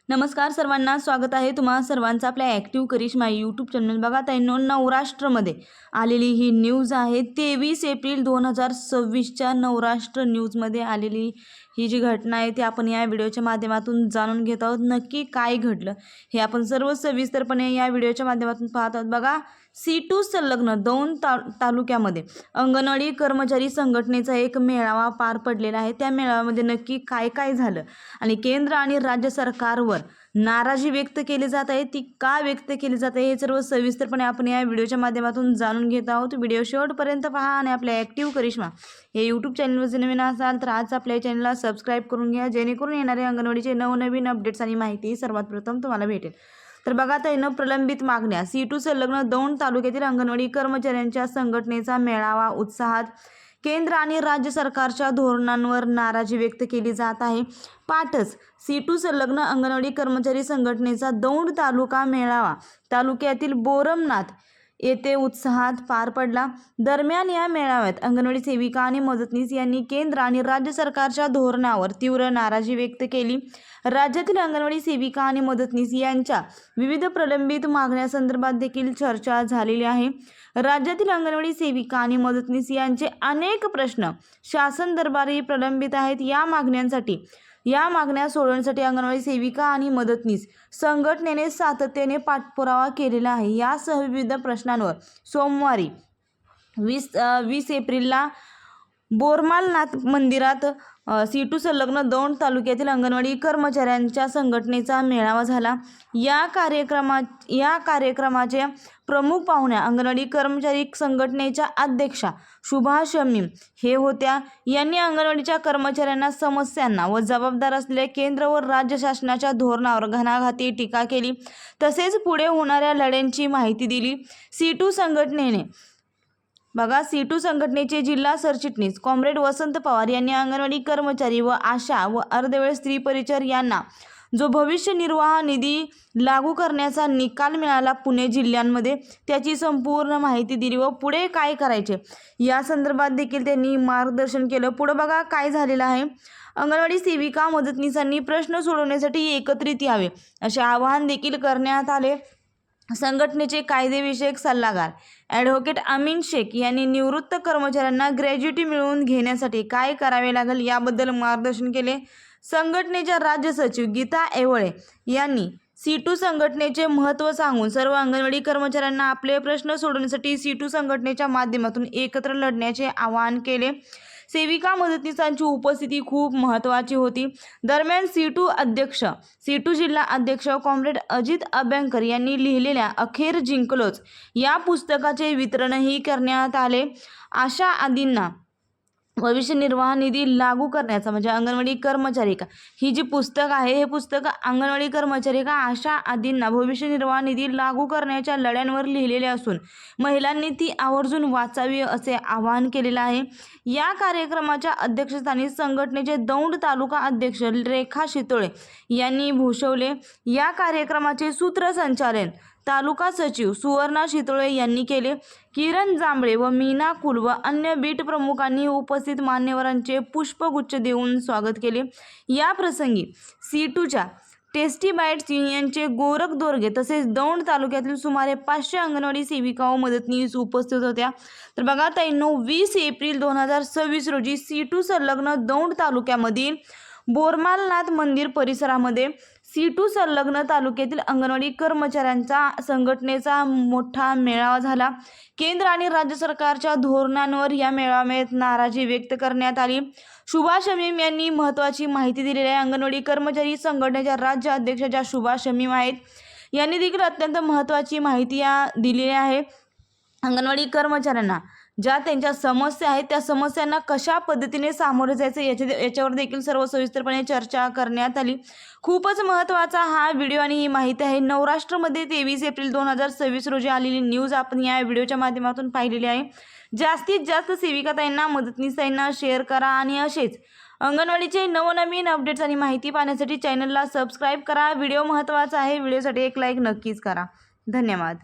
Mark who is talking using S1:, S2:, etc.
S1: नमस्कार सर्वांना, स्वागत आहे तुम्हा सर्वांचं आपल्या ॲक्टिव्ह करिश्मा यूट्यूब चॅनल. बघा ताईंनो, नवराष्ट्रमध्ये आलेली ही न्यूज आहे. 23 एप्रिल 2026च्या नवराष्ट्र न्यूजमध्ये आलेली ही जी घटना आहे ती आपण या व्हिडिओच्या माध्यमातून जाणून घेत आहोत. नक्की काय घडलं हे आपण सर्व सविस्तरपणे या व्हिडिओच्या माध्यमातून पाहत आहोत. बघा, C2 संलग्न दौंड तालुक्यामध्ये अंगणवाडी कर्मचारी संघटनेचा एक मेळावा पार पडलेला आहे. त्या मेळाव्यामध्ये नक्की काय काय झालं आणि केंद्र आणि राज्य सरकारवर नाराजी व्यक्त केली जात आहे, ती का व्यक्त केली जाते हे सर्व सविस्तरपणे आपण या व्हिडिओच्या माध्यमातून जाणून घेत आहोत. व्हिडिओ शेवटपर्यंत पहा आणि आपल्या ॲक्टिव्ह करिश्मा हे यूट्यूब चॅनलवर जर नवीन असाल तर आज आपल्या चॅनलला सबस्क्राईब करून घ्या, जेणेकरून येणारे अंगणवाडीचे नवनवीन अपडेट्स आणि माहिती सर्वात प्रथम तुम्हाला भेटेल. तर बघा ताईंनो, प्रलंबित मागण्या. C2 संलग्न दौंड तालुक्यातील अंगणवाडी कर्मचाऱ्यांच्या संघटनेचा मेळावा उत्साहात. केंद्र आणि राज्य सरकारच्या धोरणांवर नाराजी व्यक्त केली जात आहे. पाठच C2 संलग्न अंगणवाडी कर्मचारी संघटनेचा दौंड तालुका मेळावा तालुक्यातील बोरमनाथ येथे उत्साहात पार पडला. दरम्यान या मेळाव्यात अंगणवाडी सेविका आणि मदतनीस यांनी केंद्र आणि राज्य सरकारच्या धोरणावर तीव्र नाराजी व्यक्त केली. राज्यातील अंगणवाडी सेविका आणि मदतनीस यांच्या विविध प्रलंबित मागण्यासंदर्भात देखील चर्चा झालेली आहे. राज्यातील अंगणवाडी सेविका आणि मदतनीस यांचे अनेक प्रश्न शासन दरबारी प्रलंबित आहेत. या मागण्या सोडवण्यासाठी अंगणवाडी सेविका आणि मदतनीस संघटनेने सातत्याने पाठपुरावा केलेला आहे. यासह विविध प्रश्नांवर सोमवारी 20 एप्रिलला बोरमालनाथ मंदिरात C2 संलग्न दौंड तालुक्यातील अंगणवाडी कर्मचाऱ्यांच्या संघटनेचा मेळावा झाला. या कार्यक्रमाच्या प्रमुख पाहुण्या अंगणवाडी कर्मचारी संघटनेच्या अध्यक्षा शुभा शमीम हे होत्या. यांनी अंगणवाडीच्या कर्मचाऱ्यांना समस्यांना व जबाबदार असलेल्या केंद्र व राज्य शासनाच्या धोरणावर घणाघाती टीका केली. तसेच पुढे होणाऱ्या लढ्यांची माहिती दिली. C2 संघटनेचे जिल्हा सरचिटणीस कॉम्रेड वसंत पवार यांनी अंगणवाडी कर्मचारी व आशा व अर्धवेळ स्त्री परिचर यांना जो भविष्य निर्वाह निधी लागू करण्याचा निकाल मिळाला पुणे जिल्ह्यांमध्ये, त्याची संपूर्ण माहिती दिली व पुढे काय करायचे या संदर्भात देखील त्यांनी मार्गदर्शन केलं. पुढे बघा काय झालेलं आहे. अंगणवाडी सेविका मदतनीसांनी प्रश्न सोडवण्यासाठी एकत्रित यावे असे आवाहन देखील करण्यात आले. संघटनेचे कायदेविषयक सल्लागार ॲडव्होकेट अमीन शेख यांनी निवृत्त कर्मचाऱ्यांना ग्रॅज्युटी मिळवून घेण्यासाठी काय करावे लागेल याबद्दल मार्गदर्शन केले. संघटनेच्या राज्य सचिव गीता एवळे यांनी C2 संघटनेचे महत्त्व सांगून सर्व अंगणवाडी कर्मचाऱ्यांना आपले प्रश्न सोडवण्यासाठी C2 संघटनेच्या माध्यमातून एकत्र लढण्याचे आवाहन केले. सेविका मदतनीसांची उपस्थिती खूप महत्त्वाची होती. दरम्यान C2 जिल्हा अध्यक्ष कॉम्रेड अजित अभ्यंकर यांनी लिहिलेल्या अखेर जिंकलोच या पुस्तकाचे वितरणही करण्यात आले. आशा आदींना भविष्य निर्वाह निधी लागू करण्याचा म्हणजे अंगणवाडी कर्मचारी का ही जी पुस्तक आहे हे पुस्तक अंगणवाडी कर्मचारी का आशा आदींना भविष्य निर्वाह निधी लागू करण्याच्या लढ्यांवर लिहिलेले असून महिलांनी ती आवर्जून वाचावी असे आवाहन केलेलं आहे. या कार्यक्रमाच्या अध्यक्षस्थानी संघटनेचे दौंड तालुका अध्यक्ष रेखा शितोळे यांनी भूषवले. या कार्यक्रमाचे सूत्रसंचालन तालुका सचिव सुवर्णा शितोळे यांनी केले. किरण जांभळे व मीना कुल व अन्य बीट प्रमुखांनी उपस्थित मान्यवरांचे पुष्पगुच्छ देऊन स्वागत केले. या प्रसंगी C2च्या टेस्टी बाईट्स युनियनचे गोरख दोरगे तसेच दौंड तालुक्यातील सुमारे 500 अंगणवाडी सेविका व मदतनीस उपस्थित होत्या. तर बघा ताईंनो, 20 एप्रिल 2026 रोजी C2 संलग्न दौंड तालुक्यामधील बोरमालनाथ मंदिर परिसरामध्ये C2 संलग्न तालुक्यातील अंगणवाडी कर्मचाऱ्यांचा संघटनेचा मोठा मेळावा झाला. केंद्र आणि राज्य सरकारच्या धोरणांवर या मेळाव्यात नाराजी व्यक्त करण्यात आली. शुभा शमीम यांनी महत्त्वाची माहिती दिलेली आहे. अंगणवाडी कर्मचारी संघटनेच्या राज्य अध्यक्षा ज्या शुभा शमीम आहेत यांनी देखील अत्यंत महत्त्वाची माहिती दिलेली आहे. अंगणवाडी कर्मचाऱ्यांना ज्या त्यांच्या समस्या आहेत त्या समस्यांना कशा पद्धतीने सामोरे जायचं याच्यावर देखील सर्व सविस्तरपणे चर्चा करण्यात आली. खूपच महत्त्वाचा हा व्हिडिओ आणि ही माहिती आहे. नवराष्ट्रमध्ये 23 एप्रिल 2026 रोजी आलेली न्यूज आपण या व्हिडिओच्या माध्यमातून पाहिलेली आहे. जास्तीत जास्त सेविकाताईंना मदतनीसांना शेअर करा आणि असेच अंगणवाडीचे नवनवीन अपडेट्स आणि माहिती पाहण्यासाठी चॅनलला सबस्क्राईब करा. व्हिडिओ महत्त्वाचा आहे, व्हिडिओसाठी एक लाईक नक्कीच करा. धन्यवाद.